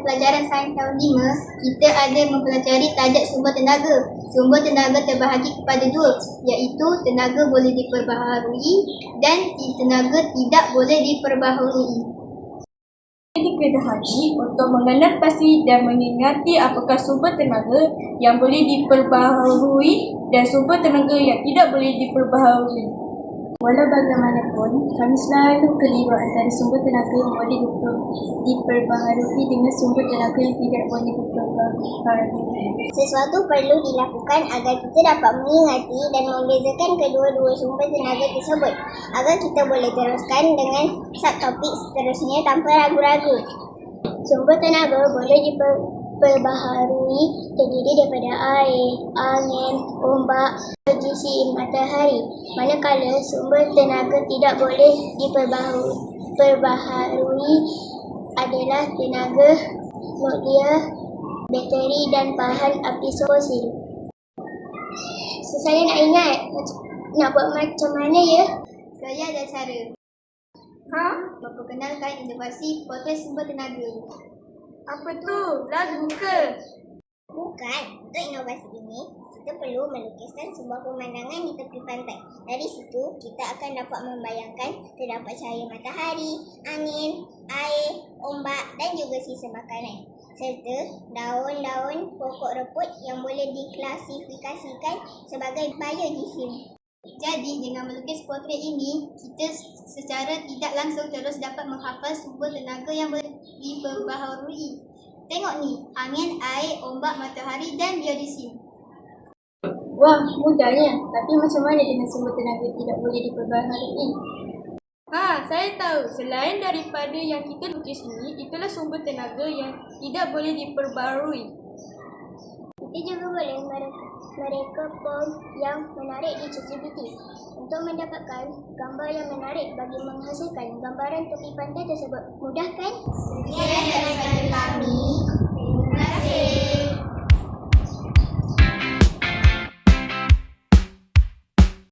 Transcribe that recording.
pelajaran sains tahun 5, kita ada mempelajari tajak sumber tenaga. Sumber tenaga terbahagi kepada dua, iaitu tenaga boleh diperbaharui dan tenaga tidak boleh diperbaharui. Dikehendaki untuk mengenal pasti dan mengingati apakah sumber tenaga yang boleh diperbaharui dan sumber tenaga yang tidak boleh diperbaharui. Walau bagaimanapun, kami selalu keliru antara sumber tenaga yang boleh diperbaharui dengan sumber tenaga yang tidak boleh diperbaharui. Sesuatu perlu dilakukan agar kita dapat mengingati dan membezakan kedua-dua sumber tenaga tersebut agar kita boleh teruskan dengan subtopik seterusnya tanpa ragu-ragu. Sumber tenaga boleh diperbaharui terdiri daripada air, angin, ombak, jisim, matahari. Manakala sumber tenaga tidak boleh diperbaharui adalah tenaga nuklear, bateri dan bahan api fosil. So, saya nak ingat nak buat macam mana ya? Saya ada cara. Memperkenalkan inovasi potret sumber tenaga. Apa tu? Lagu ke? Bukan. Untuk inovasi ini, kita perlu melukiskan sebuah pemandangan di tepi pantai. Dari situ, kita akan dapat membayangkan terdapat cahaya matahari, angin, air, ombak dan juga sisa makanan. Serta daun-daun pokok reput yang boleh diklasifikasikan sebagai biojisim. Jadi, dengan melukis potret ini, kita secara tidak langsung terus dapat menghafal sumber tenaga yang boleh diperbaharui. Tengok ni, angin, air, ombak, matahari dan biojisim. Wah, mudahnya. Tapi macam mana dengan sumber tenaga tidak boleh diperbaharui? Saya tahu. Selain daripada yang kita lukis ini, itulah sumber tenaga yang tidak boleh diperbaharui. Kita juga boleh mereka form yang menarik di ChatGPT untuk mendapatkan gambar yang menarik bagi menghasilkan gambaran tepi pantai tersebut. Mudah kan? Sekian daripada kami.